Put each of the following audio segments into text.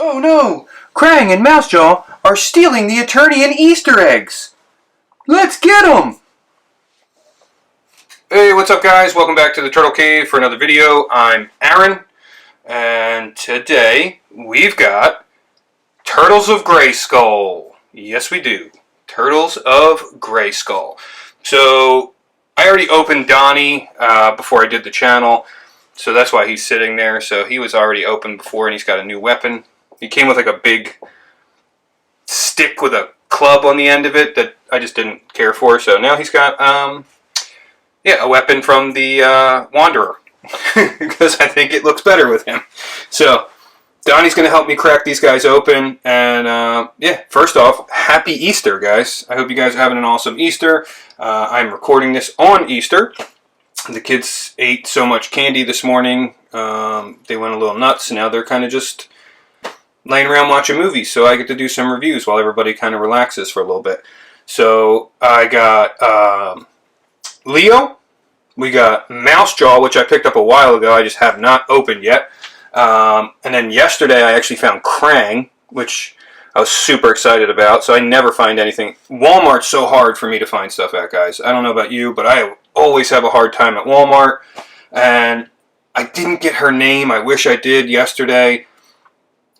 Oh no! Krang and Mousejaw are stealing the Eternian Easter eggs! Let's get them! Hey, what's up guys? Welcome back to the Turtle Cave for another video. I'm Aaron, and today we've got Turtles of Grayskull. Yes we do. Turtles of Grayskull. So, I already opened Donnie before I did the channel, so that's why he's sitting there. So he was already open before and he's got a new weapon. He came with like a big stick with a club on the end of it that I just didn't care for. So now he's got a weapon from the Wanderer because I think it looks better with him. So Donnie's going to help me crack these guys open. And yeah, first off, happy Easter, guys. I hope you guys are having an awesome Easter. I'm recording this on Easter. The kids ate so much candy this morning. They went a little nuts. Now they're kind of just laying around watching movies. So I get to do some reviews while everybody kind of relaxes for a little bit. So I got Leo. We got Mousejaw, which I picked up a while ago. I just have not opened yet. And then yesterday I actually found Krang, which I was super excited about. So I never find anything. Walmart's so hard for me to find stuff at, guys. I don't know about you, but I always have a hard time at Walmart. And I didn't get her name. I wish I did yesterday.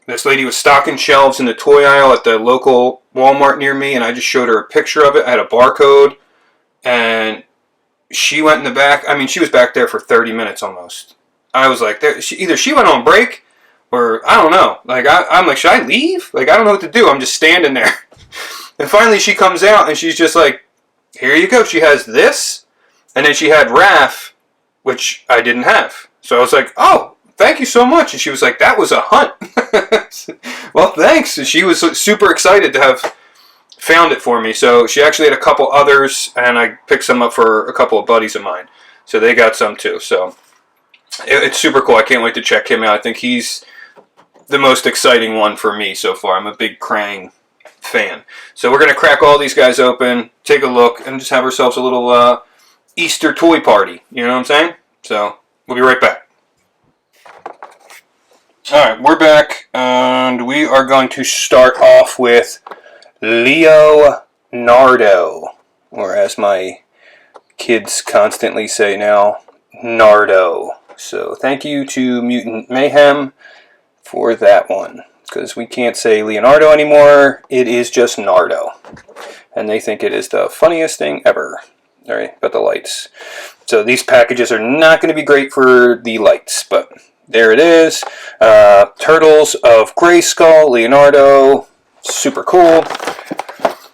This lady was stocking shelves in the toy aisle at the local Walmart near me, and I just showed her a picture of it. I had a barcode, and she went in the back. I mean, she was back there for 30 minutes almost. I was like, either she went on break, or I don't know. Like, I'm like, should I leave? Like, I don't know what to do. I'm just standing there. And finally she comes out, and she's just like, here you go. She has this, and then she had Raph, which I didn't have. So I was like, oh, thank you so much. And she was like, that was a hunt. Well, thanks. She was super excited to have found it for me. So she actually had a couple others, and I picked some up for a couple of buddies of mine. So they got some too. So it's super cool. I can't wait to check him out. I think he's the most exciting one for me so far. I'm a big Krang fan. So we're going to crack all these guys open, take a look, and just have ourselves a little Easter toy party. You know what I'm saying? So we'll be right back. Alright, we're back, and we are going to start off with Leonardo, or as my kids constantly say now, Nardo. So thank you to Mutant Mayhem for that one, because we can't say Leonardo anymore, it is just Nardo. And they think it is the funniest thing ever. Alright, got the lights. So these packages are not going to be great for the lights, but there it is. Turtles of Grayskull, Leonardo, super cool.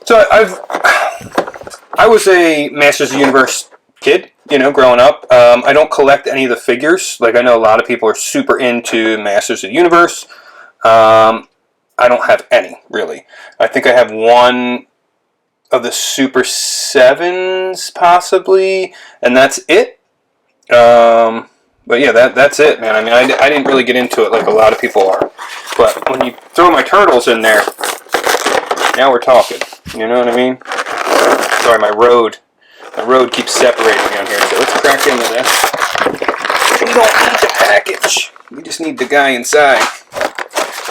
So I was a Masters of the Universe kid, you know, growing up. I don't collect any of the figures. Like, I know a lot of people are super into Masters of the Universe. I don't have any, really. I think I have one of the Super 7s, possibly, and that's it. But yeah, that's it, man. I mean, I didn't really get into it like a lot of people are. But when you throw my turtles in there, now we're talking. You know what I mean? Sorry, my road keeps separating down here. So let's crack into this. We don't need the package. We just need the guy inside.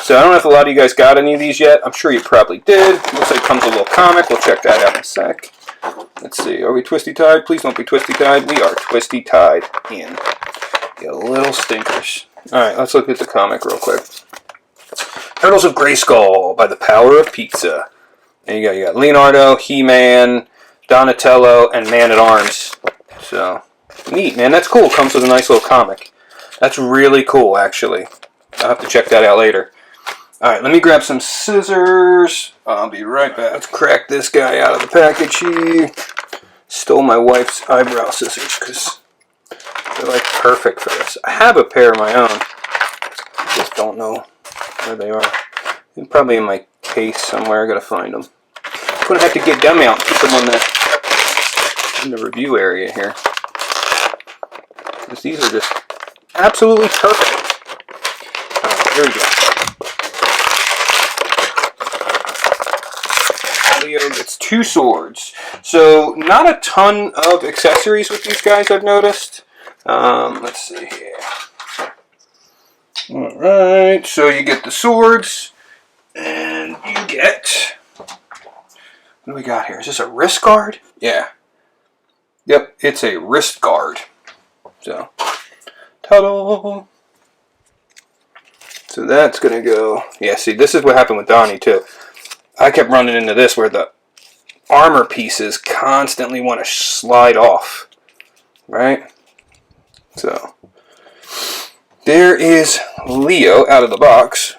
So I don't know if a lot of you guys got any of these yet. I'm sure you probably did. Looks like it comes with a little comic. We'll check that out in a sec. Let's see. Are we twisty-tied? Please don't be twisty-tied. We are twisty-tied in. You little stinkers. Alright, let's look at the comic real quick. Turtles of Grayskull by the Power of Pizza. There you go. You got Leonardo, He-Man, Donatello, and Man-at-Arms. So, neat, man. That's cool. Comes with a nice little comic. That's really cool, actually. I'll have to check that out later. Alright, let me grab some scissors. I'll be right back. Let's crack this guy out of the package here. Stole my wife's eyebrow scissors, because they're like perfect for this. I have a pair of my own. I just don't know where they are. They're probably in my case somewhere. I gotta find them. I'm gonna have to get them out and put them in the review area here. Because these are just absolutely perfect. Alright, here we go. Leo gets 2 swords. So, not a ton of accessories with these guys, I've noticed. Let's see here. Alright, so you get the swords, and you get... What do we got here? Is this a wrist guard? Yeah. Yep, it's a wrist guard. So, ta-da! So that's going to go... Yeah, see, this is what happened with Donnie, too. I kept running into this where the armor pieces constantly want to slide off. Right? So, there is Leo out of the box.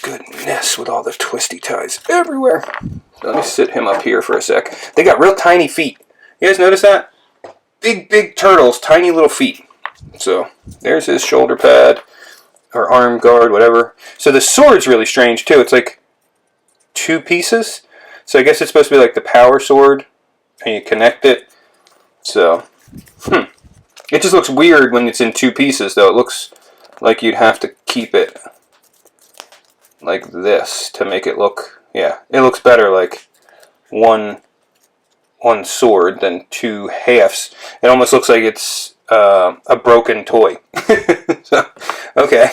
Goodness, with all the twisty ties everywhere. Let me sit him up here for a sec. They got real tiny feet. You guys notice that? Big, big turtles, tiny little feet. So, there's his shoulder pad, or arm guard, whatever. So the sword's really strange, too. It's like 2 pieces. So I guess it's supposed to be like the power sword, and you connect it. So, It just looks weird when it's in 2 pieces, though. It looks like you'd have to keep it like this to make it look... Yeah, it looks better like one sword than 2 halves. It almost looks like it's a broken toy. So, okay,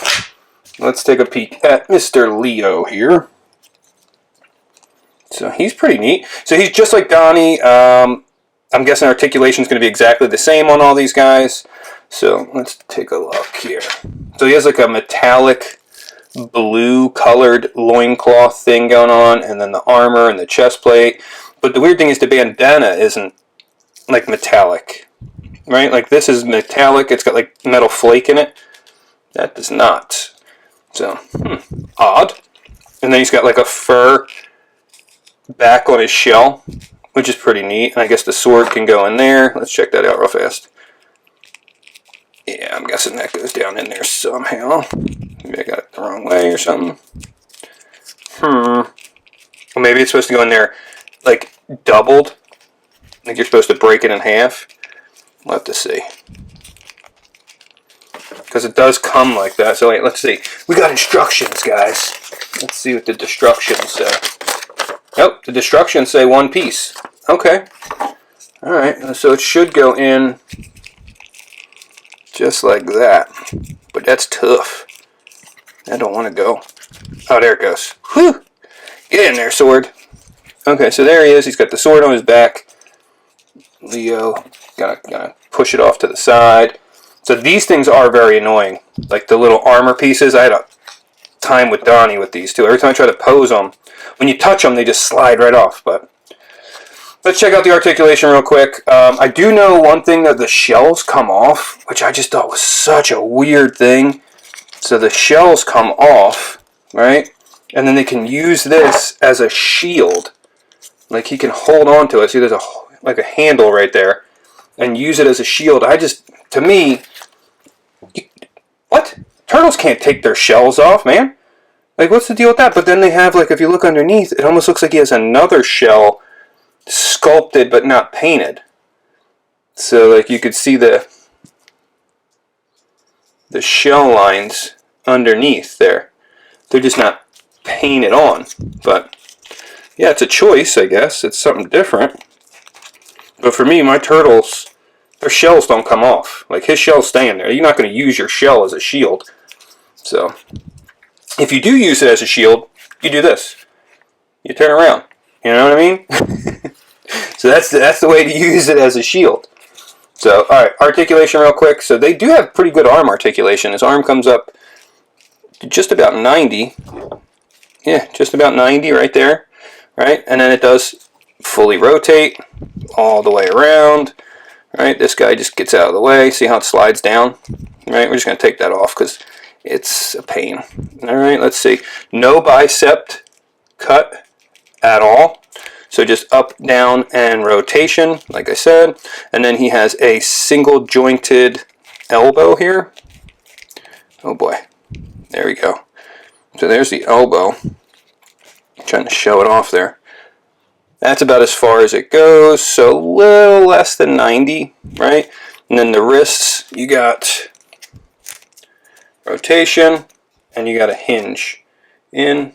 let's take a peek at Mr. Leo here. So he's pretty neat. So he's just like Donnie. I'm guessing articulation is going to be exactly the same on all these guys. So let's take a look here. So he has like a metallic blue colored loincloth thing going on, and then the armor and the chest plate. But the weird thing is the bandana isn't like metallic, right? Like this is metallic. It's got like metal flake in it. That does not. So, odd. And then he's got like a fur back on his shell, which is pretty neat. And I guess the sword can go in there. Let's check that out real fast. Yeah, I'm guessing that goes down in there somehow. Maybe I got it the wrong way or something. Well, maybe it's supposed to go in there like doubled. Like you're supposed to break it in half. We'll have to see. Because it does come like that. So wait, let's see. We got instructions, guys. Let's see what the instructions say. Oh, the instructions say 1 piece. Okay. Alright, so it should go in just like that. But that's tough. I don't want to go. Oh, there it goes. Whew! Get in there, sword. Okay, so there he is. He's got the sword on his back. Leo, gonna push it off to the side. So these things are very annoying. Like the little armor pieces. I had a time with Donnie with these two. Every time I try to pose them, when you touch them, they just slide right off. But let's check out the articulation real quick. I do know one thing, that the shells come off, which I just thought was such a weird thing. So the shells come off, right? And then they can use this as a shield. Like he can hold on to it. See, there's like a handle right there. And use it as a shield. To me, what? Turtles can't take their shells off, man. Like, what's the deal with that? But then they have, like, if you look underneath, it almost looks like he has another shell sculpted but not painted. So, like, you could see the shell lines underneath there. They're just not painted on. But, yeah, it's a choice, I guess. It's something different. But for me, my turtles, their shells don't come off. Like, his shell's staying there. You're not going to use your shell as a shield. So, if you do use it as a shield, you do this. You turn around. You know what I mean? So that's the way to use it as a shield. So, alright, articulation real quick. So they do have pretty good arm articulation. His arm comes up to just about 90. Yeah, just about 90 right there. Right? And then it does fully rotate all the way around. Right? This guy just gets out of the way. See how it slides down? Right? We're just going to take that off because it's a pain. Alright, let's see. No bicep cut at all. So just up, down, and rotation, like I said. And then he has a single jointed elbow here. Oh boy. There we go. So there's the elbow. I'm trying to show it off there. That's about as far as it goes. So a little less than 90, right? And then the wrists, you got rotation, and you got a hinge. In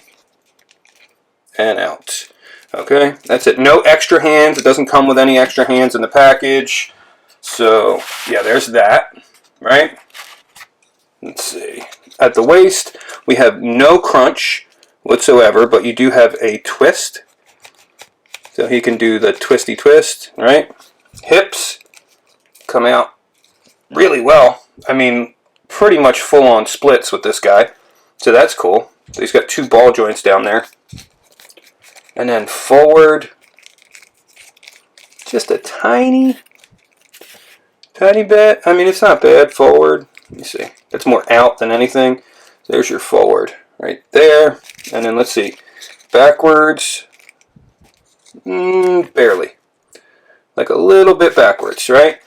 and out. Okay, that's it. No extra hands. It doesn't come with any extra hands in the package. So, yeah, there's that, right? let's see. At the waist, we have no crunch whatsoever, but you do have a twist. So he can do the twisty twist, right? Hips come out really well. I mean, pretty much full-on splits with this guy. So that's cool. So he's got 2 ball joints down there. And then forward, just a tiny bit. I mean, it's not bad. Forward, let me see. It's more out than anything. There's your forward right there. And then let's see. Backwards, barely. Like a little bit backwards, right?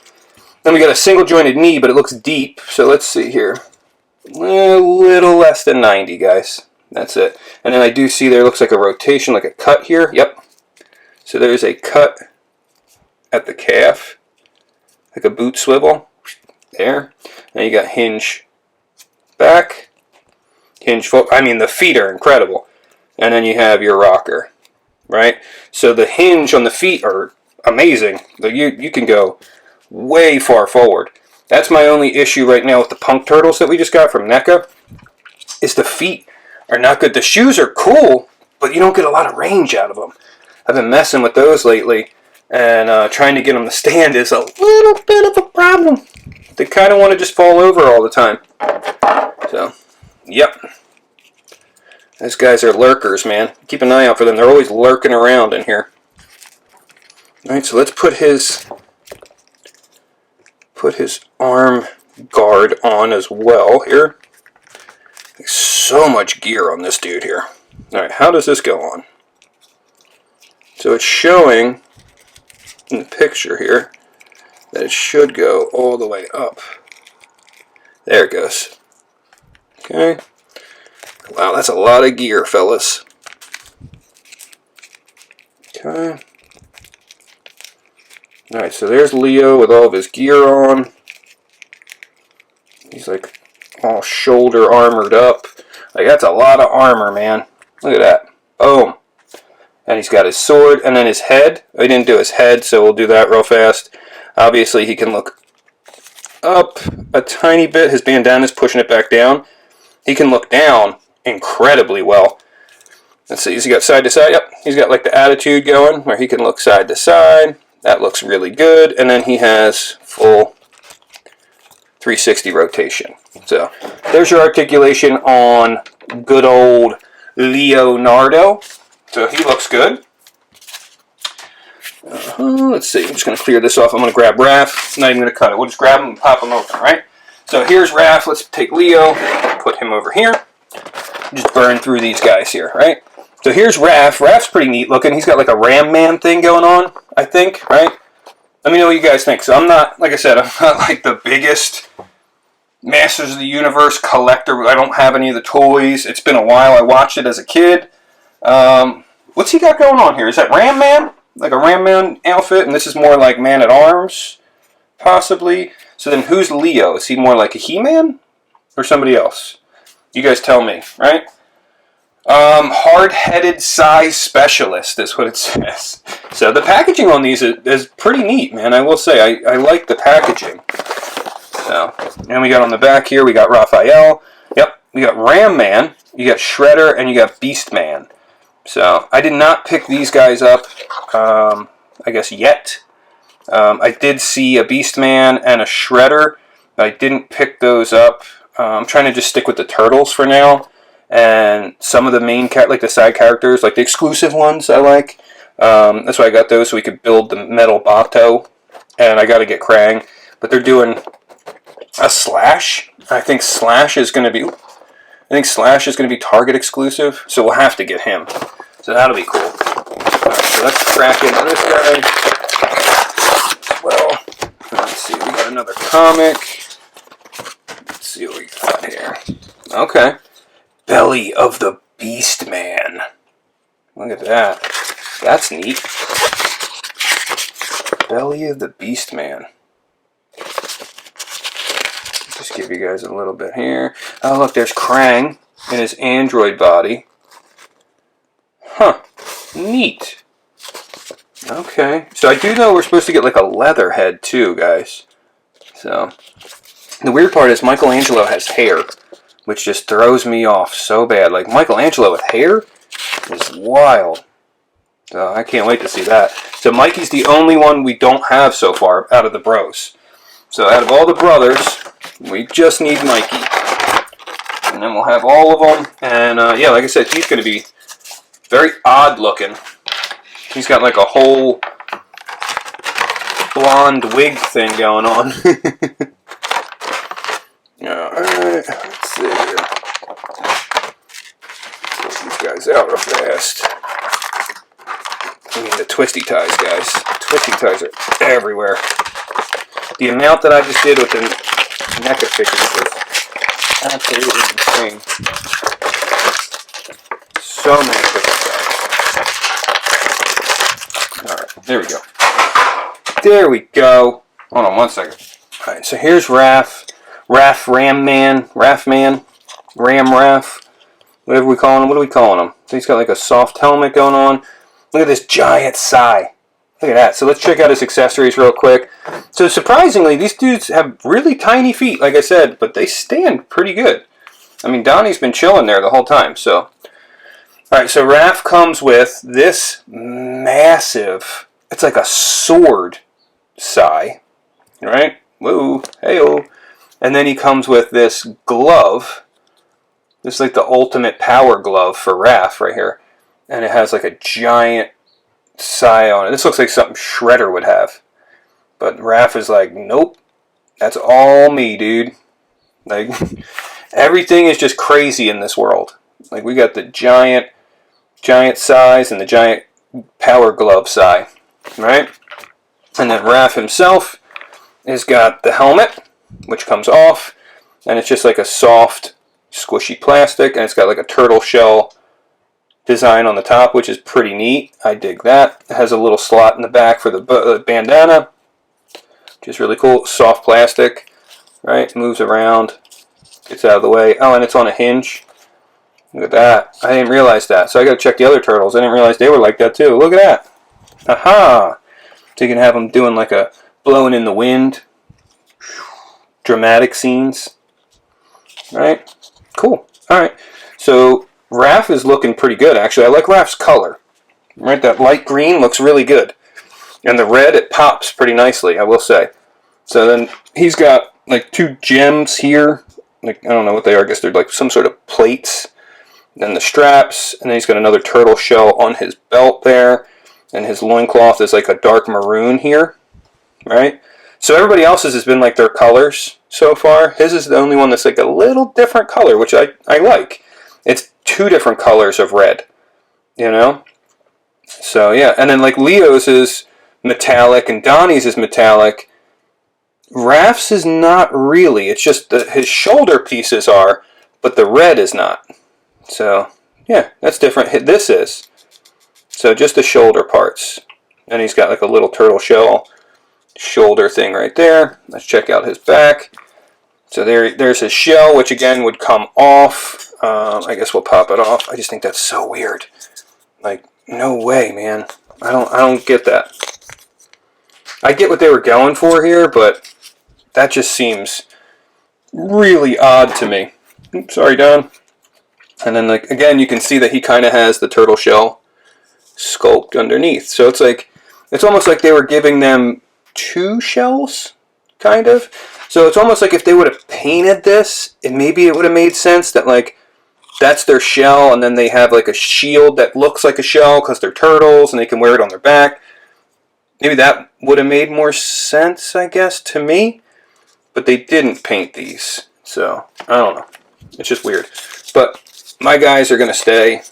Then we got a single jointed knee, but it looks deep. So let's see here. A little less than 90, guys. That's it. And then I do see there looks like a rotation, like a cut here. Yep. So there's a cut at the calf, like a boot swivel. There. And you got hinge back, hinge forward. I mean, the feet are incredible. And then you have your rocker, right? So the hinge on the feet are amazing. You can go way far forward. That's my only issue right now with the punk turtles that we just got from NECA, is the feet are not good. The shoes are cool, but you don't get a lot of range out of them. I've been messing with those lately, and trying to get them to stand is a little bit of a problem. They kind of want to just fall over all the time. So, yep. Those guys are lurkers, man. Keep an eye out for them. They're always lurking around in here. Alright, so let's put his arm guard on as well here. There's so much gear on this dude here. Alright, how does this go on? So it's showing in the picture here that it should go all the way up. There it goes. Okay. Wow, that's a lot of gear, fellas. Okay. Alright, so there's Leo with all of his gear on. He's like all shoulder armored up. Like, that's a lot of armor, man. Look at that. Boom. And he's got his sword, and then his head. I didn't do his head, so we'll do that real fast. Obviously, he can look up a tiny bit. His bandana's pushing it back down. He can look down incredibly well. Let's see, he's got side to side. Yep, he's got like the attitude going, where he can look side to side. That looks really good. And then he has full 360 rotation. So there's your articulation on good old Leonardo. So he looks good. Let's see, I'm just going to clear this off. I'm going to grab Raph. I'm not even going to cut it. We'll just grab him and pop him open, right? So here's Raph. Let's take Leo, put him over here. Just burn through these guys here, right? So here's Raph. Raph's pretty neat looking. He's got like a ramman thing going on, I think, right? Let me know what you guys think. So I'm not, like I said, I'm not like the biggest Masters of the Universe collector. I don't have any of the toys. It's been a while. I watched it as a kid. What's he got going on here? Is that Ramman? Like a Ramman outfit? And this is more like Man-at-Arms, possibly. So then who's Leo? Is he more like a He-Man? Or somebody else? You guys tell me, right? Hard-headed size specialist is what it says. So the packaging on these is pretty neat, man. I will say, I like the packaging. So, and we got on the back here, we got Raphael. Yep, we got Ramman, you got Shredder, and you got Beastman. So, I did not pick these guys up, I guess, yet. I did see a Beastman and a Shredder. I didn't pick those up. I'm trying to just stick with the Turtles for now. And some of the main, like the side characters, like the exclusive ones I like. That's why I got those, so we could build the metal Bato. And I got to get Krang. But they're doing a Slash. I think Slash is going to be Target exclusive. So we'll have to get him. So that'll be cool. Alright, so let's crack into this guy as well. Let's see, we got another comic. Let's see what we got here. Okay. Belly of the Beastman. Look at that. That's neat. Belly of the Beastman. Just give you guys a little bit here. Oh, look, there's Krang in his android body. Huh. Neat. Okay. So I do know we're supposed to get like a leather head too, guys. So The weird part is Michelangelo has hair, which just throws me off so bad. Like, Michelangelo with hair is wild. So I can't wait to see that. So Mikey's the only one we don't have so far out of the bros. So out of all the brothers, we just need Mikey. And then we'll have all of them. And yeah, like I said, he's going to be very odd looking. He's got like a whole blonde wig thing going on. Alright, let's see here. Get these guys out real fast. I mean the twisty ties, guys. Twisty ties are everywhere. The amount that I just did with the NECA figures was absolutely insane. So many twisty ties. Alright, there we go. There we go. Hold on one second. Alright, so here's Ramman, whatever we call him. What are we calling him? So he's got like a soft helmet going on. Look at this giant sai. Look at that. So let's check out his accessories real quick. So surprisingly, these dudes have really tiny feet, like I said, but they stand pretty good. I mean, Donnie's been chilling there the whole time. So, alright, so Raph comes with this massive, it's like a sword sai, right? Woo, hey-oh. And then he comes with this glove. This is like the ultimate power glove for Raph right here. And it has like a giant sai on it. This looks like something Shredder would have. But Raph is like, nope. That's all me, dude. Like, everything is just crazy in this world. Like, we got the giant sais and the giant power glove sai. Right? And then Raph himself has got the helmet, which comes off, and it's just like a soft, squishy plastic, and it's got like a turtle shell design on the top, which is pretty neat. I dig that. It has a little slot in the back for the bandana, which is really cool. Soft plastic, right? Moves around, gets out of the way. Oh, and it's on a hinge. Look at that. I didn't realize that, so I got to check the other turtles. I didn't realize they were like that too. Look at that. Aha! So you can have them doing like a blowing in the wind, dramatic scenes. Right? Cool. Alright. So Raph is looking pretty good, actually. I like Raph's color. Right? That light green looks really good. And the red, it pops pretty nicely, I will say. So then he's got like two gems here. Like, I don't know what they are. I guess they're like some sort of plates. Then the straps. And then he's got another turtle shell on his belt there. And his loincloth is like a dark maroon here. Right? So everybody else's has been like their colors so far. His is the only one that's like a little different color, which I like. It's two different colors of red, you know? So yeah, and then like Leo's is metallic and Donnie's is metallic. Raph's is not really. It's just his shoulder pieces are, but the red is not. So yeah, that's different. This is. So just the shoulder parts. And he's got like a little turtle shell shoulder thing right there. Let's check out his back. So there's his shell, which again would come off. I guess we'll pop it off. I just think that's so weird. Like, no way, man. I don't get that. I get what they were going for here, but that just seems really odd to me. Oops, sorry, Don. And then, like, again, you can see that he kind of has the turtle shell sculpt underneath. So it's like, it's almost like they were giving them two shells, kind of. So it's almost like if they would have painted this, maybe it would have made sense that, like, that's their shell, and then they have, like, a shield that looks like a shell because they're turtles, and they can wear it on their back. Maybe that would have made more sense, I guess, to me. But they didn't paint these. So, I don't know. It's just weird. But my guys are going to stay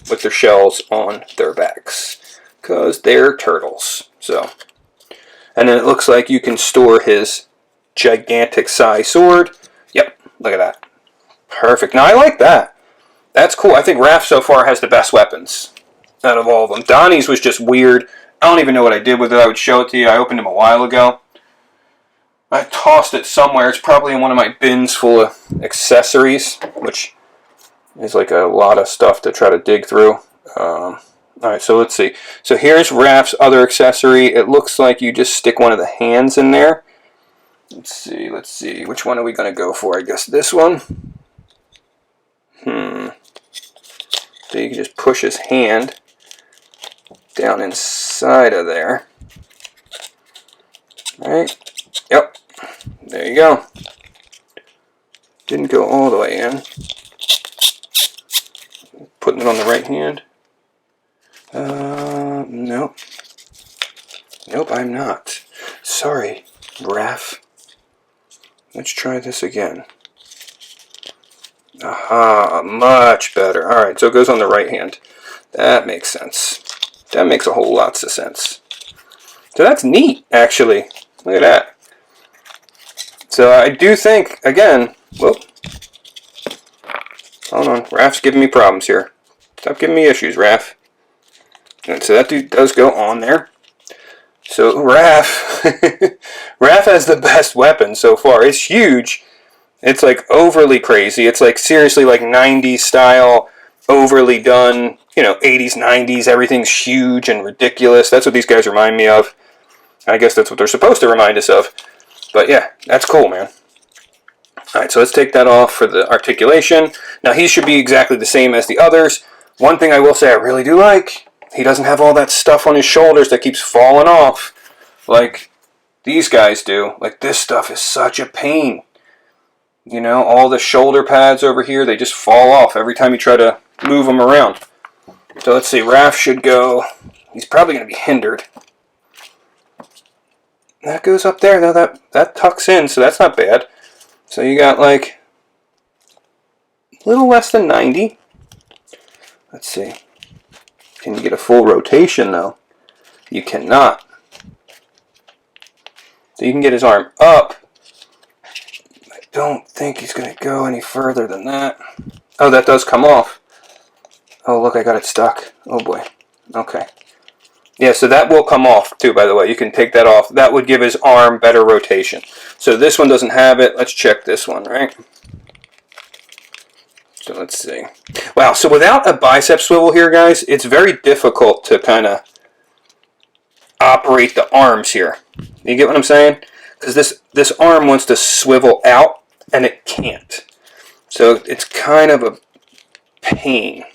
with their shells on their backs because they're turtles. So, and then it looks like you can store his gigantic sai sword. Yep, look at that. Perfect. Now, I like that. That's cool. I think Raph so far has the best weapons out of all of them. Donnie's was just weird. I don't even know what I did with it. I would show it to you. I opened him a while ago. I tossed it somewhere. It's probably in one of my bins full of accessories, which is like a lot of stuff to try to dig through. Alright, so let's see. So here's Raph's other accessory. It looks like you just stick one of the hands in there. Let's see. Which one are we going to go for? I guess this one. So you can just push his hand down inside of there. Right? Yep. There you go. Didn't go all the way in. Putting it on the right hand. Nope. Nope, I'm not. Sorry, Raph. Let's try this again. Aha, much better. Alright, so it goes on the right hand. That makes sense. That makes a whole lots of sense. So that's neat, actually. Look at that. So I do think, again, whoop. Hold on, Raph's giving me problems here. Stop giving me issues, Raph. And so that dude does go on there. So Raph, Raph has the best weapon so far. It's huge. It's like overly crazy. It's like seriously like 90s style, overly done, you know, 80s, 90s. Everything's huge and ridiculous. That's what these guys remind me of. I guess that's what they're supposed to remind us of. But yeah, that's cool, man. Alright, so let's take that off for the articulation. Now he should be exactly the same as the others. One thing I will say I really do like, he doesn't have all that stuff on his shoulders that keeps falling off like these guys do. Like this stuff is such a pain. You know, all the shoulder pads over here, they just fall off every time you try to move them around. So let's see, Raph should go, he's probably going to be hindered. That goes up there, though, that tucks in, so that's not bad. So you got like a little less than 90. Let's see. Can you get a full rotation, though? You cannot. So you can get his arm up. I don't think he's going to go any further than that. Oh, that does come off. Oh, look, I got it stuck. Oh, boy. Okay. Yeah, so that will come off, too, by the way. You can take that off. That would give his arm better rotation. So this one doesn't have it. Let's check this one, right? So let's see. Wow, so without a bicep swivel here, guys, it's very difficult to kind of operate the arms here. You get what I'm saying? Because this arm wants to swivel out, and it can't. So it's kind of a pain,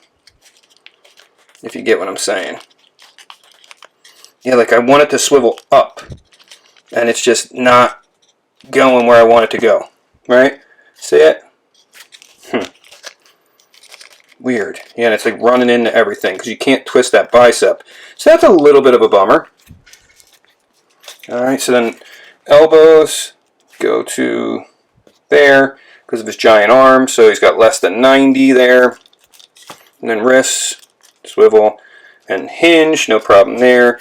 if you get what I'm saying. Yeah, like I want it to swivel up, and it's just not going where I want it to go, right? See it? Weird. Yeah, and it's like running into everything because you can't twist that bicep. So that's a little bit of a bummer. Alright, so then elbows go to there because of his giant arm, so he's got less than 90 there. And then wrists, swivel, and hinge, no problem there.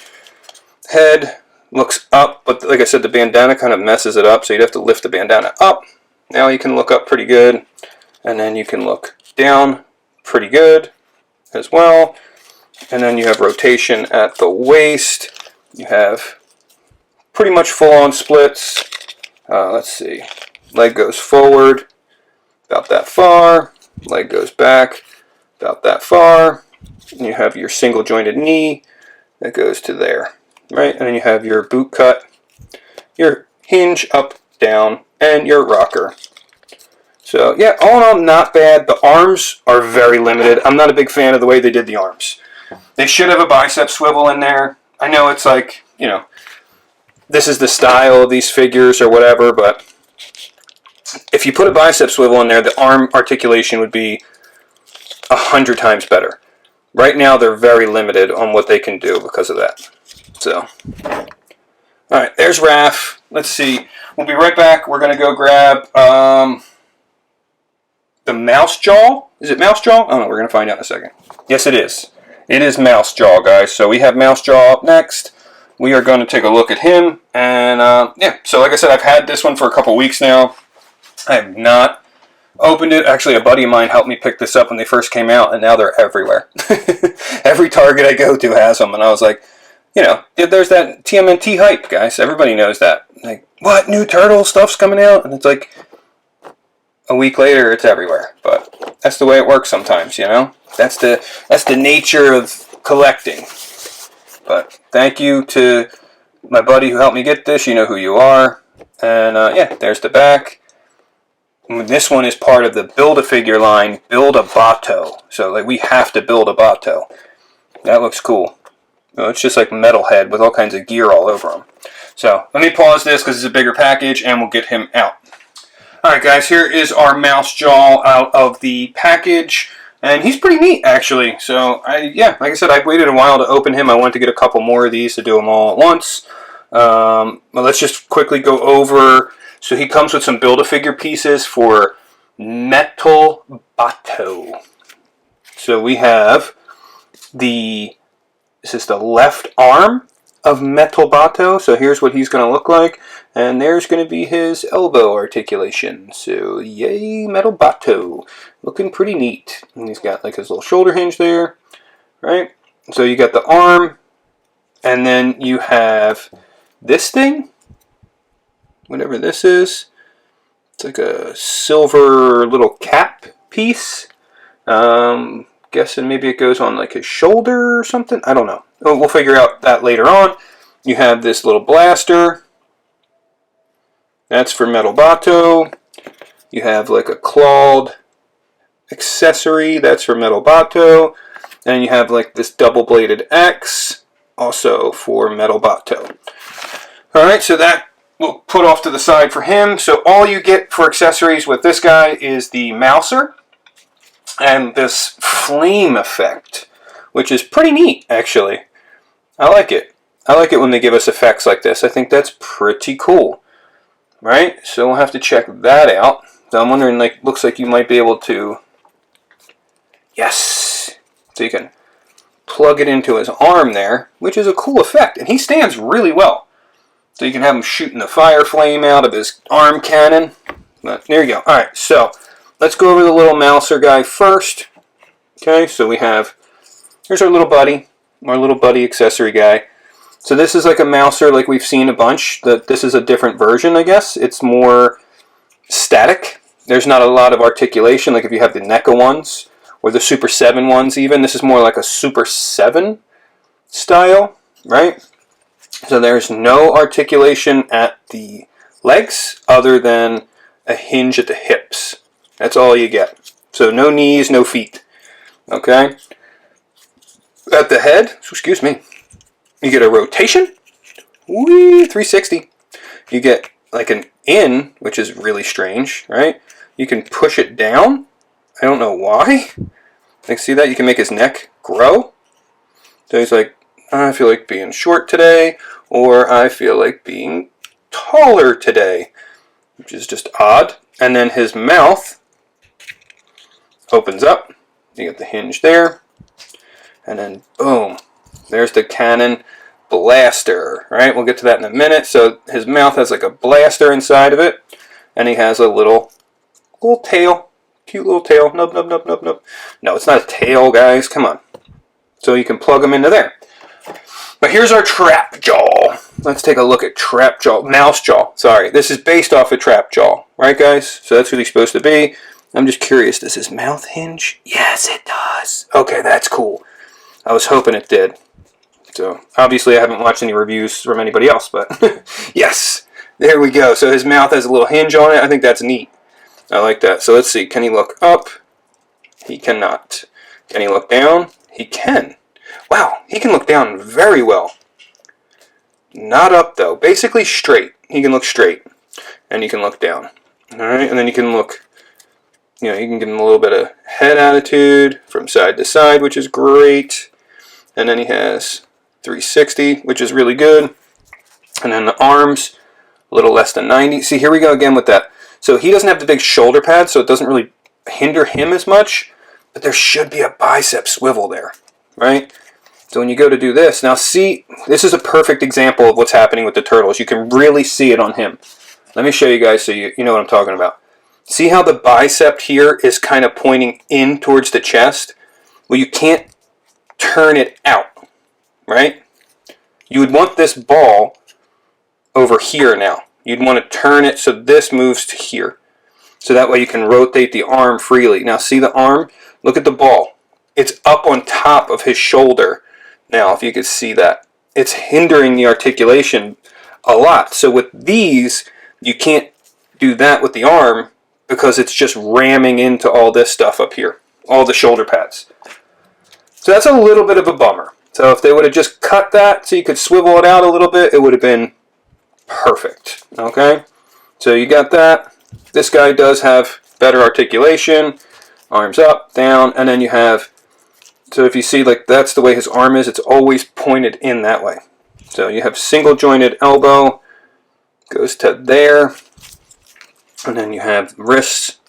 Head looks up, but like I said, the bandana kind of messes it up, so you'd have to lift the bandana up. Now you can look up pretty good, and then you can look down pretty good as well. And then you have rotation at the waist. You have pretty much full-on splits. Let's see. Leg goes forward about that far. Leg goes back about that far. And you have your single-jointed knee that goes to there. Right? And then you have your boot cut, your hinge up, down, and your rocker. So, yeah, all in all, not bad. The arms are very limited. I'm not a big fan of the way they did the arms. They should have a bicep swivel in there. I know it's like, you know, this is the style of these figures or whatever, but if you put a bicep swivel in there, the arm articulation would be 100 times better. Right now, they're very limited on what they can do because of that. So, alright, there's Raph. Let's see. We'll be right back. We're going to go grab the Mousejaw. Is it Mousejaw? Oh no, we're going to find out in a second. Yes, it is. It is Mousejaw, guys. So we have Mousejaw up next. We are going to take a look at him. And, yeah. So like I said, I've had this one for a couple weeks now. I have not opened it. Actually, a buddy of mine helped me pick this up when they first came out, and now they're everywhere. Every Target I go to has them, and I was like, you know, there's that TMNT hype, guys. Everybody knows that. Like, what? New Turtle stuff's coming out? And it's like, a week later, it's everywhere. But that's the way it works sometimes, you know? That's the nature of collecting. But thank you to my buddy who helped me get this. You know who you are. And yeah, there's the back. This one is part of the Build-A-Figure line, Build-A-Bato. So like we have to build a Bato. That looks cool. Oh, it's just like Metalhead with all kinds of gear all over him. So let me pause this because it's a bigger package and we'll get him out. Alright guys, here is our Mousejaw out of the package. And he's pretty neat actually. So yeah, like I said, I waited a while to open him. I wanted to get a couple more of these to do them all at once. Well, let's just quickly go over. So he comes with some Build-A-Figure pieces for Metal Bato. So we have this is the left arm of Metal Bato. So here's what he's going to look like. And there's going to be his elbow articulation. So yay, Metal Bato. Looking pretty neat. And he's got like his little shoulder hinge there. Right? So you got the arm. And then you have this thing. Whatever this is. It's like a silver little cap piece. Guessing maybe it goes on like his shoulder or something. I don't know. We'll figure out that later on. You have this little blaster. That's for Metal Bato. You have like a clawed accessory. That's for Metal Bato. And you have like this double-bladed axe. Also for Metal Bato. Alright, so that we'll put off to the side for him. So all you get for accessories with this guy is the mouser and this flame effect, which is pretty neat, actually. I like it. I like it when they give us effects like this. I think that's pretty cool. Right? So we'll have to check that out. So I'm wondering, like, looks like you might be able to... Yes! So you can plug it into his arm there, which is a cool effect. And he stands really well. So you can have him shooting the fire flame out of his arm cannon. But there you go. Alright, so let's go over the little mouser guy first. Okay, so we have, here's our little buddy accessory guy. So this is like a mouser like we've seen a bunch. This is a different version, I guess. It's more static. There's not a lot of articulation, like if you have the NECA ones, or the Super 7 ones even. This is more like a Super 7 style, right? So there's no articulation at the legs other than a hinge at the hips. That's all you get. So no knees, no feet. Okay? At the head, excuse me, you get a rotation. Whee, 360. You get like an in, which is really strange, right? You can push it down. I don't know why. Like, see that? You can make his neck grow. So he's like, I feel like being short today, or I feel like being taller today, which is just odd. And then his mouth opens up. You get the hinge there. And then, boom, there's the cannon blaster, right? We'll get to that in a minute. So his mouth has like a blaster inside of it. And he has a little tail. Cute little tail. Nub, nub, nub, nub, nub. No, it's not a tail, guys. Come on. So you can plug him into there. But here's our trap jaw. Let's take a look at trap jaw. Mousejaw. Sorry. This is based off of trap jaw. Right, guys? So that's what he's supposed to be. I'm just curious. Does his mouth hinge? Yes, it does. Okay, that's cool. I was hoping it did. So, obviously I haven't watched any reviews from anybody else, but yes. There we go. So his mouth has a little hinge on it. I think that's neat. I like that. So let's see. Can he look up? He cannot. Can he look down? He can. Wow, he can look down very well. Not up, though. Basically straight. He can look straight. And he can look down. Alright, and then you can look, you can give him a little bit of head attitude from side to side, which is great. And then he has 360, which is really good. And then the arms, a little less than 90. See, here we go again with that. So he doesn't have the big shoulder pad, so it doesn't really hinder him as much. But there should be a bicep swivel there, right? So when you go to do this, now see, this is a perfect example of what's happening with the turtles. You can really see it on him. Let me show you guys so you know what I'm talking about. See how the bicep here is kind of pointing in towards the chest? Well, you can't turn it out, right? You would want this ball over here now. You'd want to turn it so this moves to here. So that way you can rotate the arm freely. Now see the arm? Look at the ball. It's up on top of his shoulder. Now, if you could see that. It's hindering the articulation a lot. So with these, You can't do that with the arm because it's just ramming into all this stuff up here, all the shoulder pads. So that's a little bit of a bummer. So if they would have just cut that so you could swivel it out a little bit, it would have been perfect. Okay? So you got that. This guy does have better articulation. Arms up, down, and then you have, so if you see, like, that's the way his arm is, it's always pointed in that way. So you have single jointed elbow, goes to there, and then you have wrists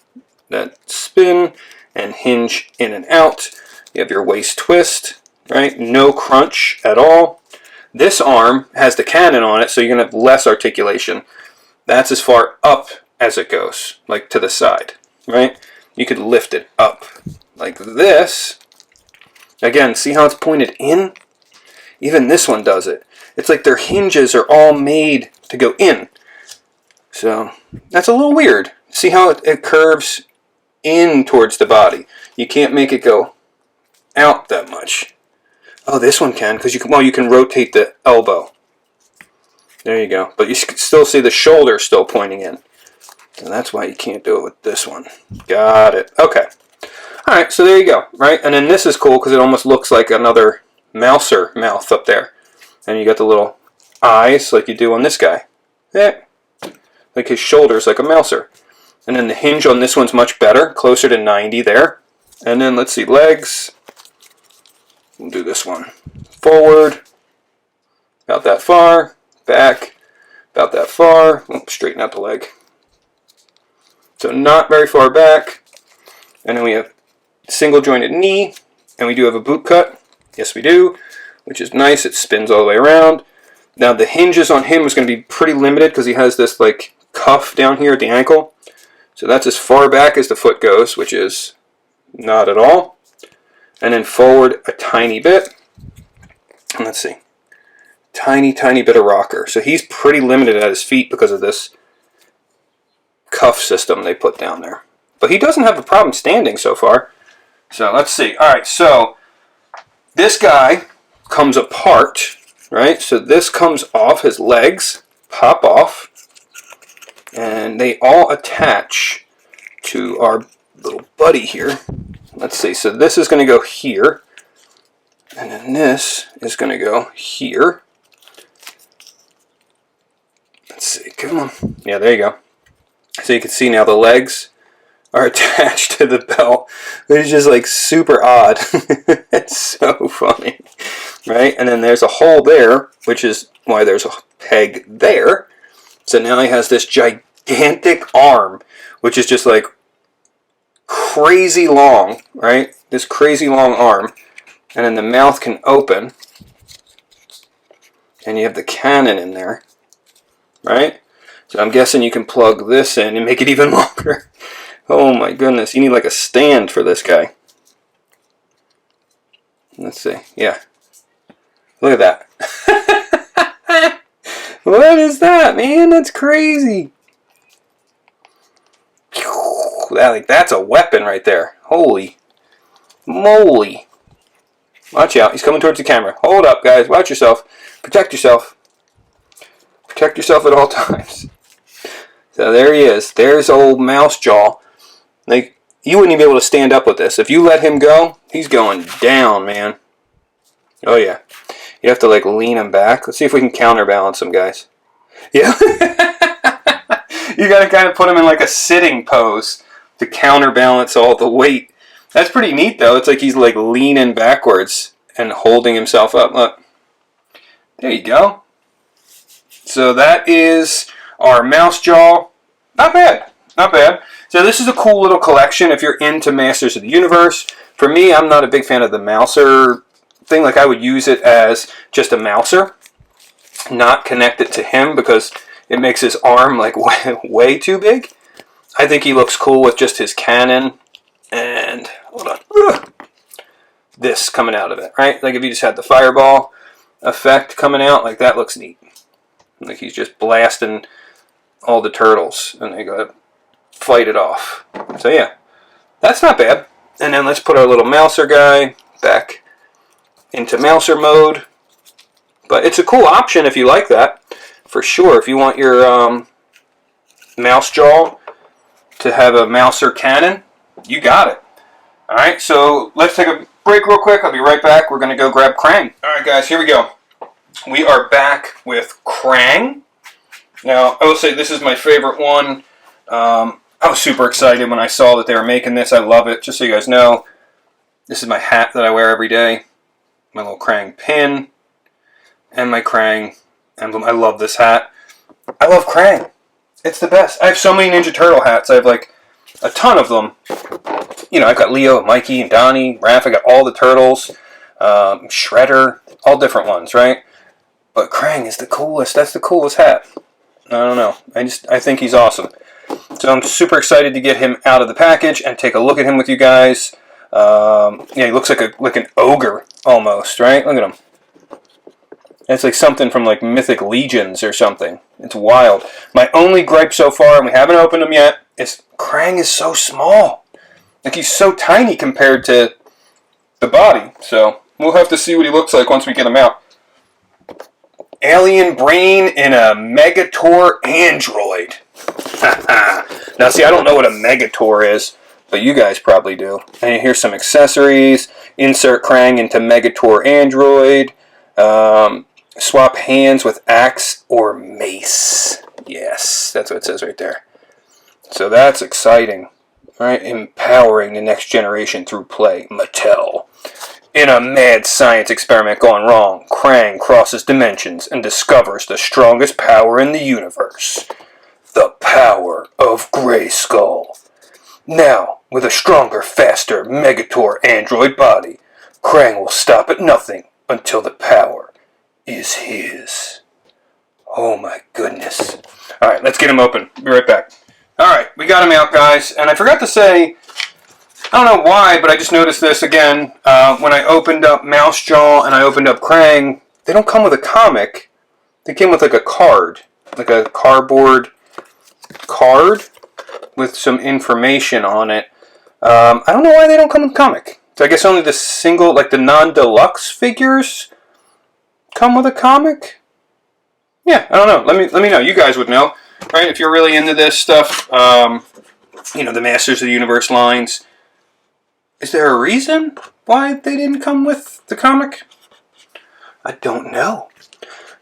that spin and hinge in and out. You have your waist twist, right? No crunch at all. This arm has the cannon on it, so you're going to have less articulation. That's as far up as it goes, like to the side, right? You could lift it up like this. Again, see how it's pointed in? Even this one does it. It's like their hinges are all made to go in. So that's a little weird. See how it curves in towards the body. You can't make it go out that much. Oh, this one can, because you can rotate the elbow. There you go. But you can still see the shoulder still pointing in. And that's why you can't do it with this one. Got it. Okay. Alright, so there you go, right? And then this is cool because it almost looks like another mouser mouth up there. And you got the little eyes like you do on this guy. Yeah. Like his shoulders like a mouser. And then the hinge on this one's much better, closer to 90 there. And then let's see, legs. We'll do this one. Forward, about that far. Back, about that far. Straighten out the leg. So not very far back. And then we have single jointed knee. And we do have a boot cut. Yes, we do. Which is nice. It spins all the way around. Now the hinges on him is going to be pretty limited because he has this like cuff down here at the ankle. So that's as far back as the foot goes, which is not at all. And then forward a tiny bit. And let's see. Tiny, tiny bit of rocker. So he's pretty limited at his feet because of this cuff system they put down there. But he doesn't have a problem standing so far. So let's see. Alright, so this guy comes apart, right? So this comes off, his legs pop off. And they all attach to our little buddy here. Let's see, so this is going to go here. And then this is going to go here. Let's see, come on. Yeah, there you go. So you can see now the legs are attached to the belt. It's just like super odd. It's so funny, right? And then there's a hole there, which is why there's a peg there. So now he has this gigantic arm, which is just like crazy long, right? This crazy long arm. And then the mouth can open. And you have the cannon in there, right? So I'm guessing you can plug this in and make it even longer. Oh my goodness, you need like a stand for this guy. Let's see, yeah. Look at that. What is that, man? That's crazy. That's a weapon right there. Holy moly. Watch out, he's coming towards the camera. Hold up, guys, watch yourself. Protect yourself. Protect yourself at all times. So there he is. There's old Mousejaw. Like, you wouldn't even be able to stand up with this. If you let him go, he's going down, man. Oh, yeah. You have to, like, lean him back. Let's see if we can counterbalance him, guys. Yeah. You got to kind of put him in, like, a sitting pose to counterbalance all the weight. That's pretty neat, though. It's like he's, like, leaning backwards and holding himself up. Look. There you go. So that is our Mousejaw. Not bad. Not bad. So this is a cool little collection if you're into Masters of the Universe. For me, I'm not a big fan of the mouser thing. Like, I would use it as just a mouser, not connect it to him because it makes his arm like way too big. I think he looks cool with just his cannon and, hold on, this coming out of it, right? Like if you just had the fireball effect coming out, like that looks neat. Like he's just blasting all the turtles and they go fight it off. So yeah, that's not bad. And then let's put our little mouser guy back into mouser mode. But it's a cool option if you like that, for sure. If you want your Mousejaw to have a Mouser cannon, you got it. Alright, so let's take a break real quick. I'll be right back. We're going to go grab Krang. Alright guys, here we go. We are back with Krang. Now, I will say this is my favorite one. I was super excited when I saw that they were making this. I love it. Just so you guys know, this is my hat that I wear every day. My little Krang pin. And my Krang emblem. I love this hat. I love Krang. It's the best. I have so many Ninja Turtle hats. I have like a ton of them. You know, I've got Leo, Mikey, and Donnie, Raph. I got all the turtles. Shredder. All different ones, right? But Krang is the coolest. That's the coolest hat. I don't know. I think he's awesome. So I'm super excited to get him out of the package and take a look at him with you guys. Yeah, he looks like an ogre almost, right? Look at him. It's like something from like Mythic Legions or something. It's wild. My only gripe so far, and we haven't opened him yet, is Krang is so small. Like he's so tiny compared to the body. So we'll have to see what he looks like once we get him out. Alien brain in a Megator android. Now see, I don't know what a Megator is, but you guys probably do. And here's some accessories. Insert Krang into Megator android. Swap hands with axe or mace. Yes, that's what it says right there. So that's exciting. Right? Empowering the next generation through play. Mattel. In a mad science experiment gone wrong, Krang crosses dimensions and discovers the strongest power in the universe. The power of Grayskull. Now, with a stronger, faster Megator android body, Krang will stop at nothing until the power is his. Oh my goodness. Alright, let's get him open. Be right back. Alright, we got him out, guys. And I forgot to say, I don't know why, but I just noticed this again. When I opened up Mousejaw and I opened up Krang, they don't come with a comic. They came with like a card. Like a cardboard card with some information on it. I don't know why they don't come with a comic. So I guess only the single, like the non-deluxe figures come with a comic? Yeah, I don't know. Let me know. You guys would know, right? If you're really into this stuff, you know, the Masters of the Universe lines. Is there a reason why they didn't come with the comic? I don't know.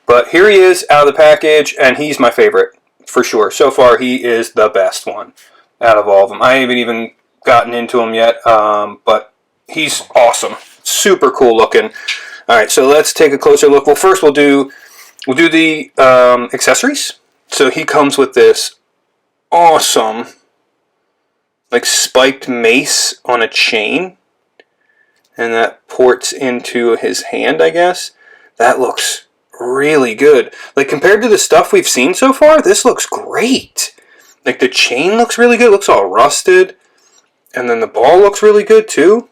But here he is out of the package, and he's my favorite, for sure. So far, he is the best one out of all of them. I haven't even gotten into him yet, but he's awesome. Super cool looking. All right, so let's take a closer look. Well, first we'll do the accessories. So he comes with this awesome, like spiked mace on a chain, and that ports into his hand, I guess. That looks really good. Like compared to the stuff we've seen so far, this looks great. Like the chain looks really good. It looks all rusted, and then the ball looks really good too.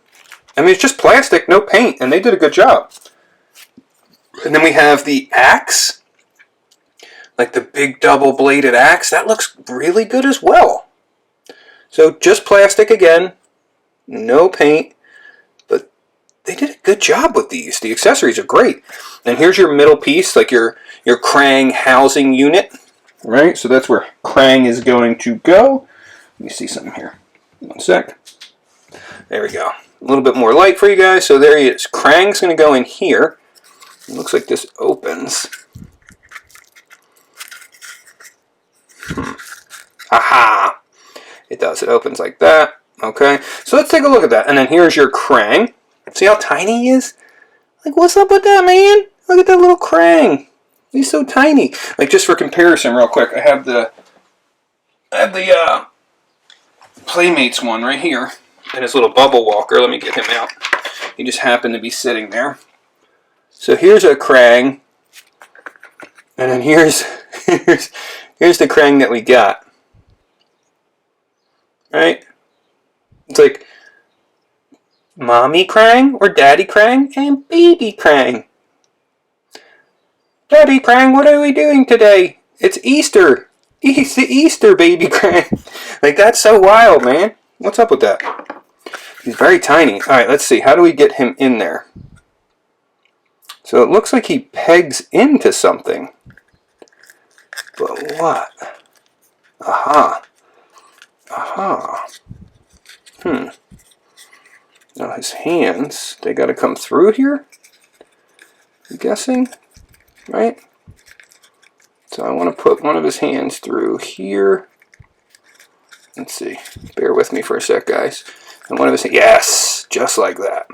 I mean, it's just plastic, no paint, and they did a good job. And then we have the axe, like the big double-bladed axe. That looks really good as well. So just plastic again, no paint, but they did a good job with these. The accessories are great. And here's your middle piece, like your Krang housing unit, right? So that's where Krang is going to go. Let me see something here. One sec. There we go. A little bit more light for you guys. So there he is. Krang's going to go in here. It looks like this opens. Aha! It does. It opens like that. Okay. So let's take a look at that. And then here's your Krang. See how tiny he is? Like, what's up with that, man? Look at that little Krang. He's so tiny. Like, just for comparison, real quick, I have the Playmates one right here. And his little bubble walker. Let me get him out. He just happened to be sitting there. So here's a Krang. And then here's the Krang that we got. Right? It's like Mommy Krang or Daddy Krang and Baby Krang. Daddy Krang, what are we doing today? It's Easter. It's the Easter, Baby Krang. Like, that's so wild, man. What's up with that? He's very tiny. Alright, let's see. How do we get him in there? So it looks like he pegs into something. But what? Aha. Aha. Now his hands, they gotta come through here? I'm guessing, right? So I want to put one of his hands through here. Let's see. Bear with me for a sec, guys. And one of his, yes, just like that.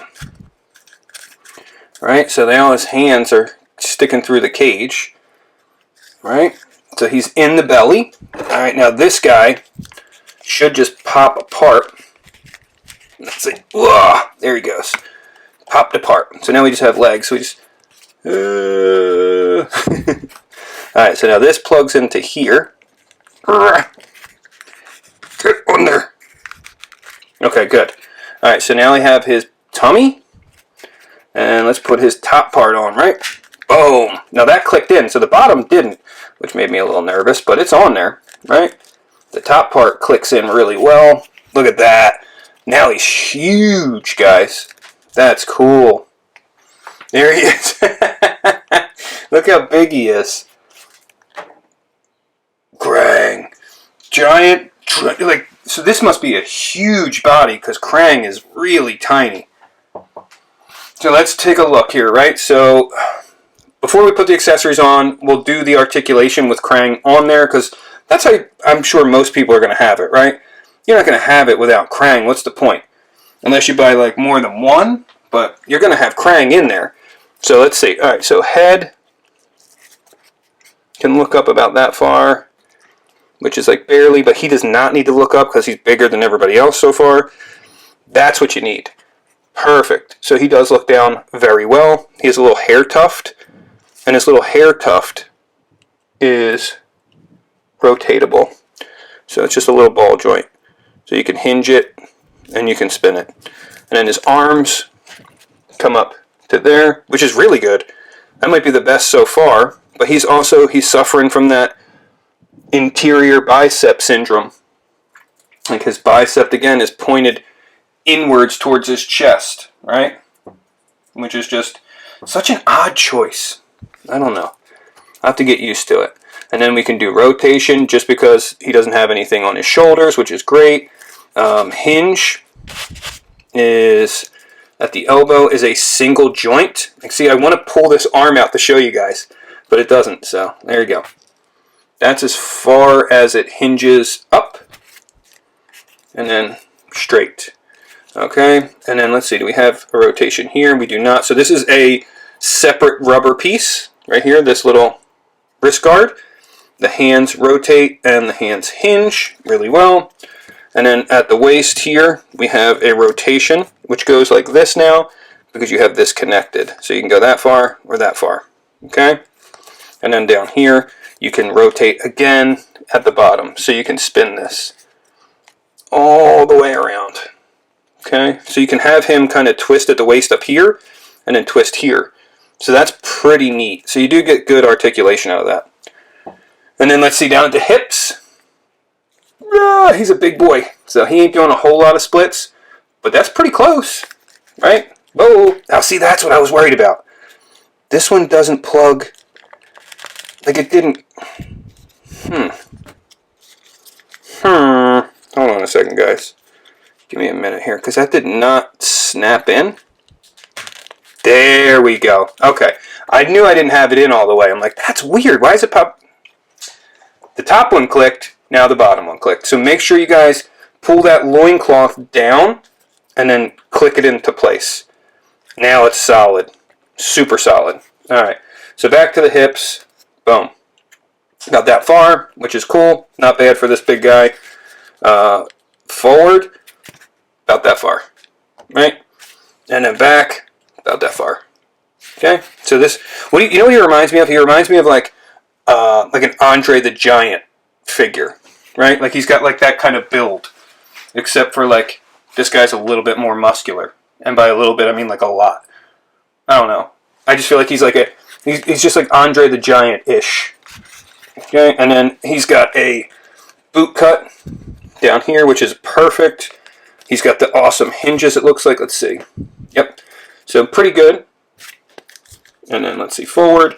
Right? So now his hands are sticking through the cage. Right? So he's in the belly. Alright, now this guy should just pop apart. Let's see. Whoa, there he goes. Popped apart. So now we just have legs. So we just... Alright, so now this plugs into here. Get on there. Okay, good. Alright, so now we have his tummy. And let's put his top part on, right? Boom. Now that clicked in, so the bottom didn't, which made me a little nervous, but it's on there, right? The top part clicks in really well. Look at that. Now he's huge, guys. That's cool. There he is. Look how big he is. Krang. Giant, like, so this must be a huge body because Krang is really tiny. So let's take a look here, right? So before we put the accessories on, we'll do the articulation with Krang on there because that's how I'm sure most people are going to have it, right? You're not going to have it without Krang. What's the point? Unless you buy like more than one, but you're going to have Krang in there. So let's see. All right, so head can look up about that far, which is like barely, but he does not need to look up because he's bigger than everybody else so far. That's what you need. Perfect. So he does look down very well. He has a little hair tuft, and his little hair tuft is rotatable. So it's just a little ball joint. So you can hinge it, and you can spin it. And then his arms come up to there, which is really good. That might be the best so far, but he's suffering from that interior bicep syndrome. Like his bicep, again, is pointed inwards towards his chest, right? Which is just such an odd choice. I don't know. I have to get used to it. And then we can do rotation just because he doesn't have anything on his shoulders, which is great. Hinge is at the elbow is a single joint. Like, see, I want to pull this arm out to show you guys, but it doesn't. So there you go. That's as far as it hinges up and then straight. Okay, and then let's see, do we have a rotation here? We do not. So this is a separate rubber piece right here, this little wrist guard. The hands rotate and the hands hinge really well. And then at the waist here, we have a rotation, which goes like this now because you have this connected. So you can go that far or that far, okay? And then down here, you can rotate again at the bottom. So you can spin this all the way around. Okay, so you can have him kind of twist at the waist up here and then twist here. So that's pretty neat. So you do get good articulation out of that. And then let's see down at the hips. He's a big boy. So he ain't doing a whole lot of splits, but that's pretty close, right? Oh, now see, that's what I was worried about. This one doesn't plug, like it didn't. Hold on a second, guys. Give me a minute here, because that did not snap in. There we go. Okay. I knew I didn't have it in all the way. I'm like, that's weird. Why is it pop? The top one clicked. Now the bottom one clicked. So make sure you guys pull that loincloth down and then click it into place. Now it's solid. Super solid. All right. So back to the hips. Boom. Got that far, which is cool. Not bad for this big guy. Forward. About that far, right? And then back, about that far. Okay, so this, you know what he reminds me of? He reminds me of like an Andre the Giant figure, right? Like he's got like that kind of build, except for like this guy's a little bit more muscular, and by a little bit I mean like a lot. I don't know. I just feel like he's just like Andre the Giant-ish. Okay, and then he's got a boot cut down here, which is perfect. He's got the awesome hinges, it looks like. Let's see. Yep. So pretty good. And then let's see, forward.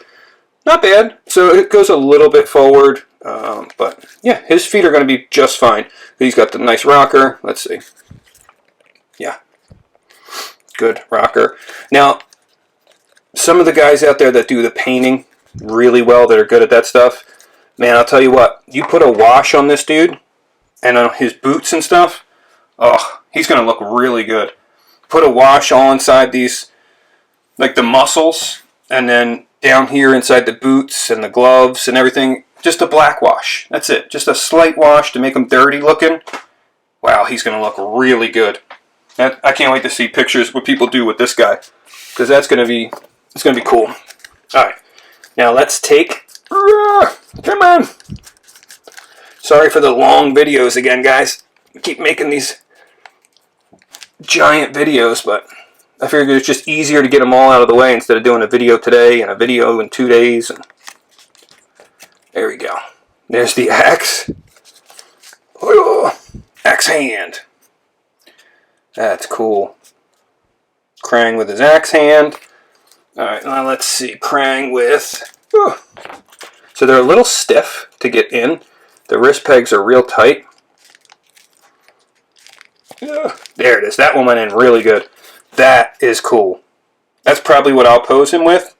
Not bad. So it goes a little bit forward. But yeah, his feet are going to be just fine. He's got the nice rocker. Let's see. Yeah. Good rocker. Now, some of the guys out there that do the painting really well, that are good at that stuff, man, I'll tell you what. You put a wash on this dude and on his boots and stuff, oh, he's going to look really good. Put a wash all inside these, like the muscles, and then down here inside the boots and the gloves and everything. Just a black wash. That's it. Just a slight wash to make him dirty looking. Wow, he's going to look really good. I can't wait to see pictures what people do with this guy, because it's going to be cool. All right, now let's take. Come on. Sorry for the long videos again, guys. I keep making these giant videos, but I figured it's just easier to get them all out of the way instead of doing a video today and a video in 2 days. And there we go. There's the axe. Oh, axe hand. That's cool. Krang with his axe hand. Alright, now let's see. Krang with... Oh. So they're a little stiff to get in. The wrist pegs are real tight. There it is. That one went in really good. That is cool. That's probably what I'll pose him with,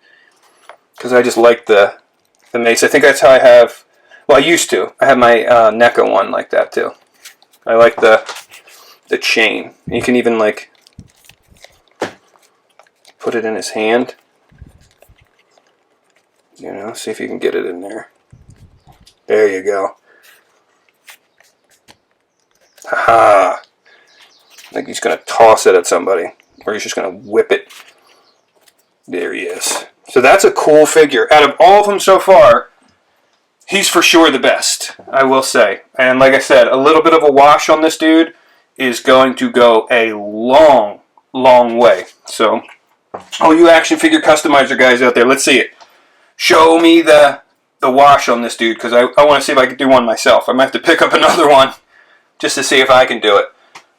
because I just like the mace. I think that's how I have... Well, I used to. I have my NECA one like that too. I like the chain. You can even like put it in his hand. You know, see if you can get it in there. There you go. Haha. Like he's going to toss it at somebody, or he's just going to whip it. There he is. So that's a cool figure. Out of all of them so far, he's for sure the best, I will say. And like I said, a little bit of a wash on this dude is going to go a long, long way. So, all you action figure customizer guys out there, let's see it. Show me the wash on this dude, because I want to see if I can do one myself. I might have to pick up another one just to see if I can do it.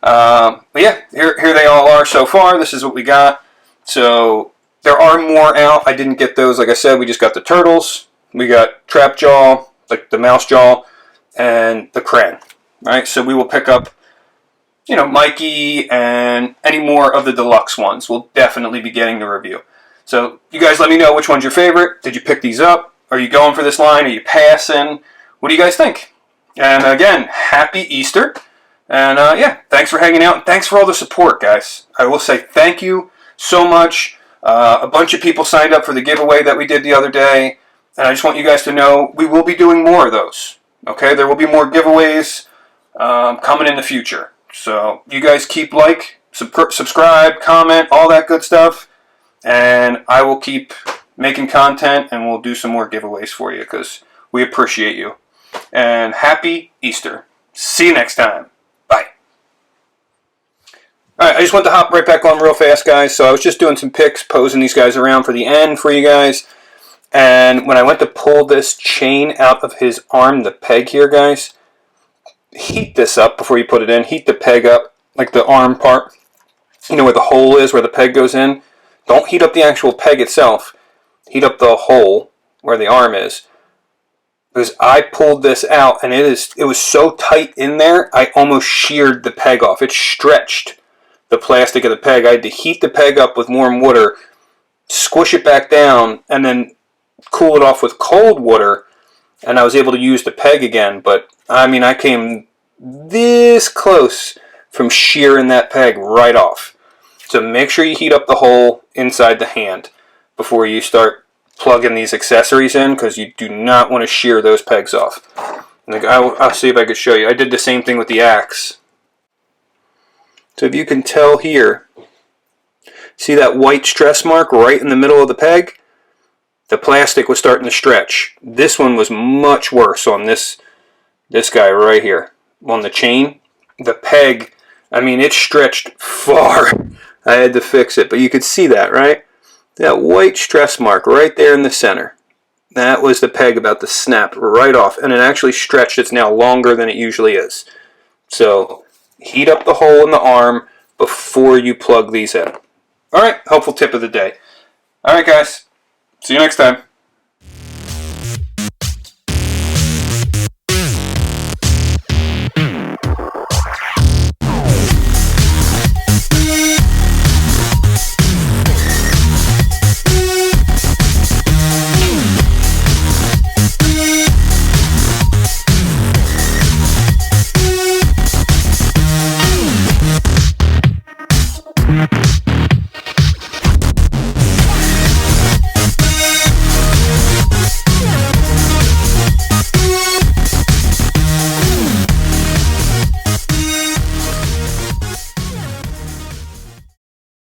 But yeah, here they all are so far. This is what we got. So there are more out. I didn't get those. Like I said, we just got the turtles. We got Trapjaw, like the Mousejaw, and the Krang. Right? So we will pick up, you know, Mikey and any more of the deluxe ones. We'll definitely be getting the review. So you guys let me know which one's your favorite. Did you pick these up? Are you going for this line? Are you passing? What do you guys think? And again, happy Easter. And yeah, thanks for hanging out. And thanks for all the support, guys. I will say thank you so much. A bunch of people signed up for the giveaway that we did the other day. And I just want you guys to know we will be doing more of those. Okay, there will be more giveaways coming in the future. So you guys keep subscribe, comment, all that good stuff. And I will keep making content, and we'll do some more giveaways for you, because we appreciate you. And happy Easter. See you next time. Bye. Alright, I just want to hop right back on real fast, guys. So I was just doing some pics, posing these guys around for the end for you guys. And when I went to pull this chain out of his arm, the peg here, guys, heat this up before you put it in. Heat the peg up, like the arm part. You know where the hole is, where the peg goes in? Don't heat up the actual peg itself. Heat up the hole where the arm is. Because I pulled this out, and it was so tight in there, I almost sheared the peg off. It stretched the plastic of the peg. I had to heat the peg up with warm water, squish it back down, and then cool it off with cold water, and I was able to use the peg again. But, I mean, I came this close from shearing that peg right off. So make sure you heat up the hole inside the hand before you start plugging these accessories in, because you do not want to shear those pegs off. And I'll see if I could show you. I did the same thing with the axe. So if you can tell here, see that white stress mark right in the middle of the peg? The plastic was starting to stretch. This one was much worse on this guy right here. On the chain, the peg, I mean, it stretched far. I had to fix it, but you could see that, right? That white stress mark right there in the center. That was the peg about to snap right off, and it actually stretched. It's now longer than it usually is. So heat up the hole in the arm before you plug these in. All right, helpful tip of the day. All right, guys. See you next time.